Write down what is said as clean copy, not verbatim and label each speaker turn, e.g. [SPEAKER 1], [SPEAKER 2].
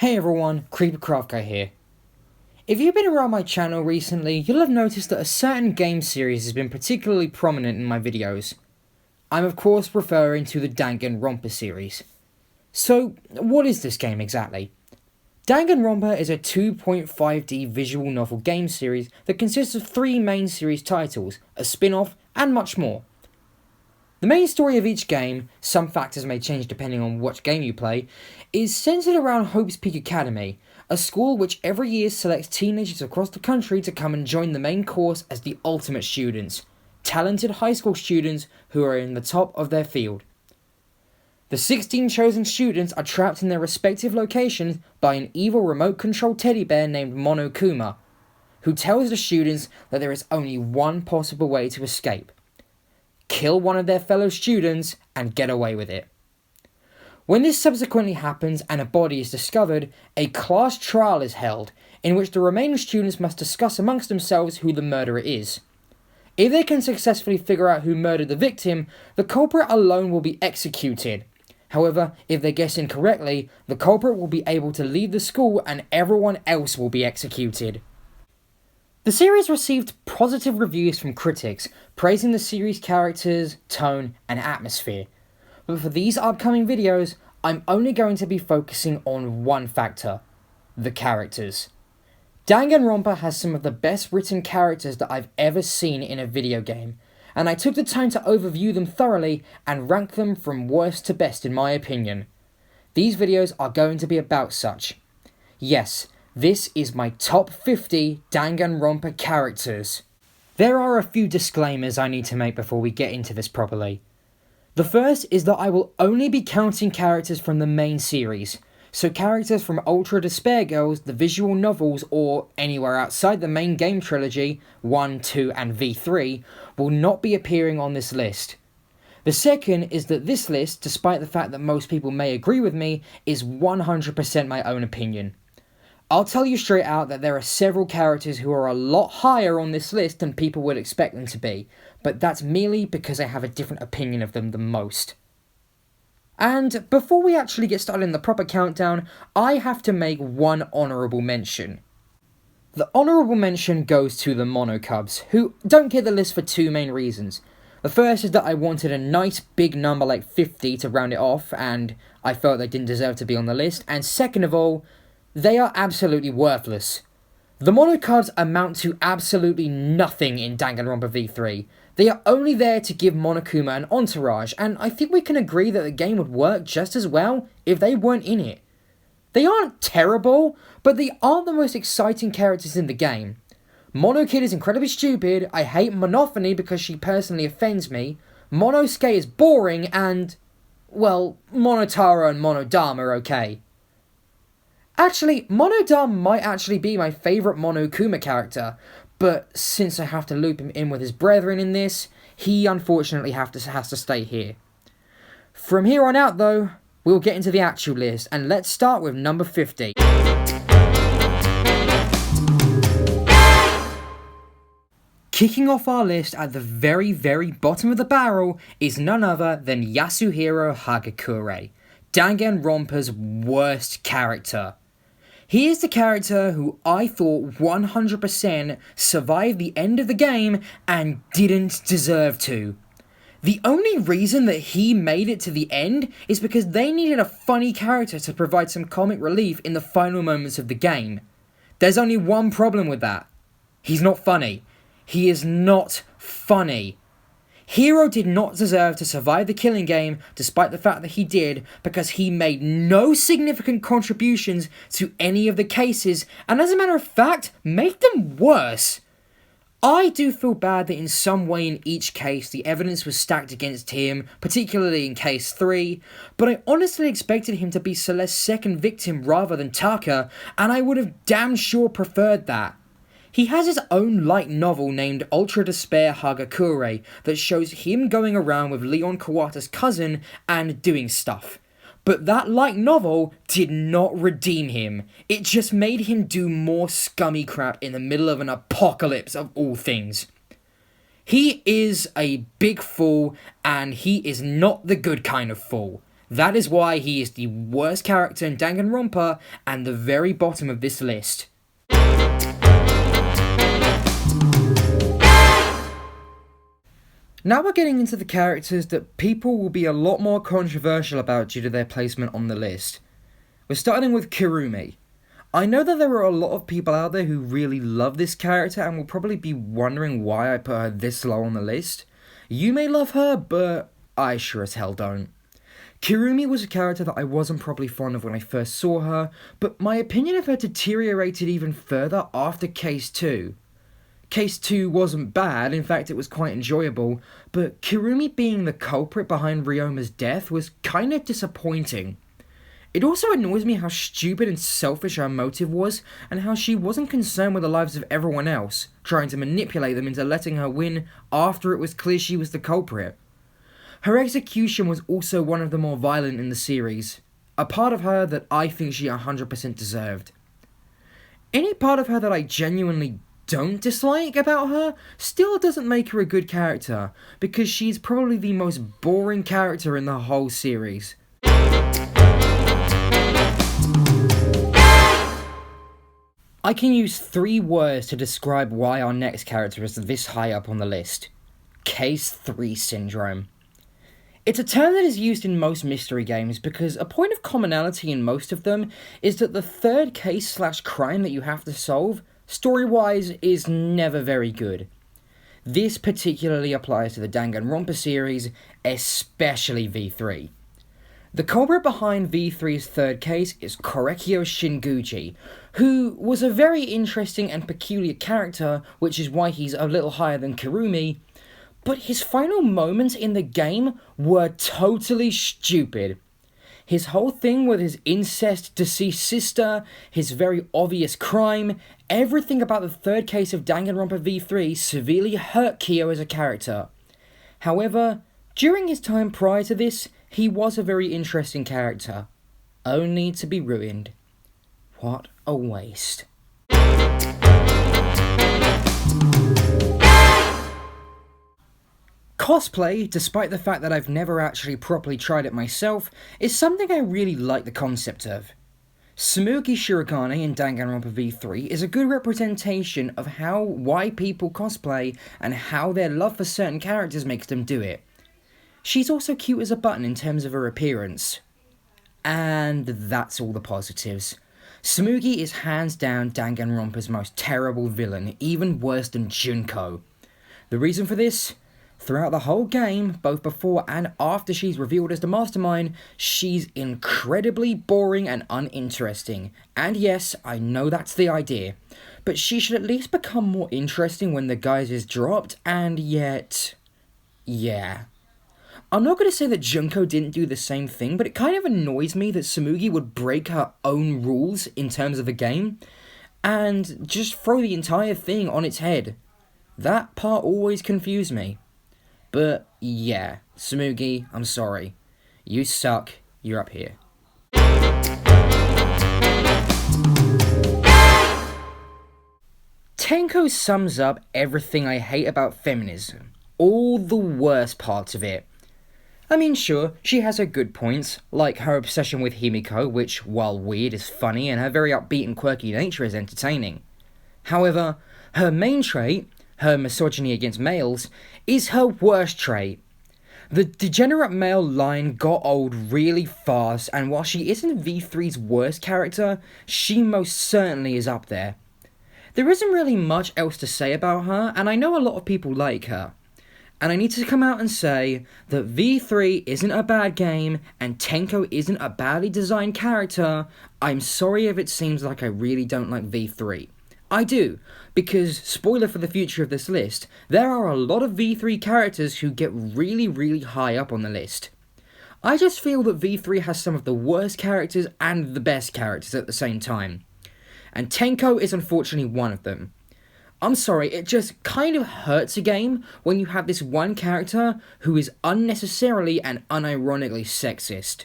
[SPEAKER 1] Hey everyone, Creepercraft Guy here. If you've been around my channel recently, you'll have noticed that a certain game series has been particularly prominent in my videos. I'm of course referring to the Danganronpa series. So, what is this game exactly? Danganronpa is a 2.5D visual novel game series that consists of 3 main series titles, a spin-off, and much more. The main story of each game, some factors may change depending on what game you play, is centered around Hope's Peak Academy, a school which every year selects teenagers across the country to come and join the main course as the ultimate students, talented high school students who are in the top of their field. The 16 chosen students are trapped in their respective locations by an evil remote-controlled teddy bear named Monokuma, who tells the students that there is only one possible way to escape. Kill one of their fellow students and get away with it. When this subsequently happens and a body is discovered, a class trial is held, in which the remaining students must discuss amongst themselves who the murderer is. If they can successfully figure out who murdered the victim, the culprit alone will be executed. However, if they guess incorrectly, the culprit will be able to leave the school and everyone else will be executed. The series received positive reviews from critics, praising the series' characters, tone, and atmosphere. But for these upcoming videos, I'm only going to be focusing on one factor: the characters. Danganronpa has some of the best written characters that I've ever seen in a video game, and I took the time to overview them thoroughly and rank them from worst to best in my opinion. These videos are going to be about such. Yes, this is my top 50 Danganronpa characters. There are a few disclaimers I need to make before we get into this properly. The first is that I will only be counting characters from the main series, so characters from Ultra Despair Girls, the visual novels, or anywhere outside the main game trilogy, 1, 2, and V3, will not be appearing on this list. The second is that this list, despite the fact that most people may agree with me, is 100% my own opinion. I'll tell you straight out that there are several characters who are a lot higher on this list than people would expect them to be, but that's merely because I have a different opinion of them than most. And before we actually get started in the proper countdown, I have to make one honourable mention. The honourable mention goes to the Monocubs, who don't get the list for 2 main reasons. The first is that I wanted a nice big number like 50 to round it off, and I felt they didn't deserve to be on the list, and second of all, they are absolutely worthless. The Monocubs amount to absolutely nothing in Danganronpa V3. They are only there to give Monokuma an entourage, and I think we can agree that the game would work just as well if they weren't in it. They aren't terrible, but they aren't the most exciting characters in the game. Monokid is incredibly stupid, I hate Monophony because she personally offends me, Monosuke is boring, and, well, Monotaro and Monodama are okay. Actually, Monodama might actually be my favourite Monokuma character, but since I have to loop him in with his brethren in this, he unfortunately has to stay here. From here on out though, we'll get into the actual list, and let's start with number 50. Kicking off our list at the very bottom of the barrel is none other than Yasuhiro Hagakure, Danganronpa's worst character. He is the character who I thought 100% survived the end of the game and didn't deserve to. The only reason that he made it to the end is because they needed a funny character to provide some comic relief in the final moments of the game. There's only one problem with that. He's not funny. He is not funny. Hiro did not deserve to survive the killing game, despite the fact that he did, because he made no significant contributions to any of the cases, and as a matter of fact, made them worse. I do feel bad that in some way in each case the evidence was stacked against him, particularly in case 3, but I honestly expected him to be Celeste's second victim rather than Taka, and I would have damn sure preferred that. He has his own light novel named Ultra Despair Hagakure that shows him going around with Leon Kawata's cousin and doing stuff. But that light novel did not redeem him. It just made him do more scummy crap in the middle of an apocalypse of all things. He is a big fool, and he is not the good kind of fool. That is why he is the worst character in Danganronpa and the very bottom of this list. Now we're getting into the characters that people will be a lot more controversial about due to their placement on the list. We're starting with Kurumi. I know that there are a lot of people out there who really love this character and will probably be wondering why I put her this low on the list. You may love her, but I sure as hell don't. Kurumi was a character that I wasn't probably fond of when I first saw her, but my opinion of her deteriorated even further after Case 2. Case 2 wasn't bad, in fact it was quite enjoyable, but Kurumi being the culprit behind Ryoma's death was kind of disappointing. It also annoys me how stupid and selfish her motive was, and how she wasn't concerned with the lives of everyone else, trying to manipulate them into letting her win after it was clear she was the culprit. Her execution was also one of the more violent in the series, a part of her that I think she 100% deserved. Any part of her that I genuinely don't dislike about her still doesn't make her a good character, because she's probably the most boring character in the whole series. I can use 3 words to describe why our next character is this high up on the list. Case 3 syndrome. It's a term that is used in most mystery games because a point of commonality in most of them is that the third case/crime that you have to solve, story-wise, is never very good. This particularly applies to the Danganronpa series, especially V3. The culprit behind V3's third case is Korekiyo Shinguji, who was a very interesting and peculiar character, which is why he's a little higher than Kurumi, but his final moments in the game were totally stupid. His whole thing with his incest deceased sister, his very obvious crime, everything about the third case of Danganronpa V3 severely hurt Kyo as a character. However, during his time prior to this, he was a very interesting character, only to be ruined. What a waste. Cosplay, despite the fact that I've never actually properly tried it myself, is something I really like the concept of. Tsumugi Shirogane in Danganronpa V3 is a good representation of why people cosplay and how their love for certain characters makes them do it. She's also cute as a button in terms of her appearance. And that's all the positives. Tsumugi is hands down Danganronpa's most terrible villain, even worse than Junko. The reason for this? Throughout the whole game, both before and after she's revealed as the mastermind, she's incredibly boring and uninteresting. And yes, I know that's the idea, but she should at least become more interesting when the guise is dropped, and yet... yeah. I'm not going to say that Junko didn't do the same thing, but it kind of annoys me that Tsumugi would break her own rules in terms of the game, and just throw the entire thing on its head. That part always confused me. But yeah, Tsumugi, I'm sorry. You suck, you're up here. Tenko sums up everything I hate about feminism. All the worst parts of it. I mean, sure, she has her good points, like her obsession with Himiko, which, while weird, is funny, and her very upbeat and quirky nature is entertaining. However, her main trait, her misogyny against males, is her worst trait. The degenerate male line got old really fast, and while she isn't V3's worst character, she most certainly is up there. There isn't really much else to say about her, and I know a lot of people like her. And I need to come out and say that V3 isn't a bad game, and Tenko isn't a badly designed character. I'm sorry if it seems like I really don't like V3. I do, because, spoiler for the future of this list, there are a lot of V3 characters who get really, really high up on the list. I just feel that V3 has some of the worst characters and the best characters at the same time. And Tenko is unfortunately one of them. I'm sorry, it just kind of hurts a game when you have this one character who is unnecessarily and unironically sexist.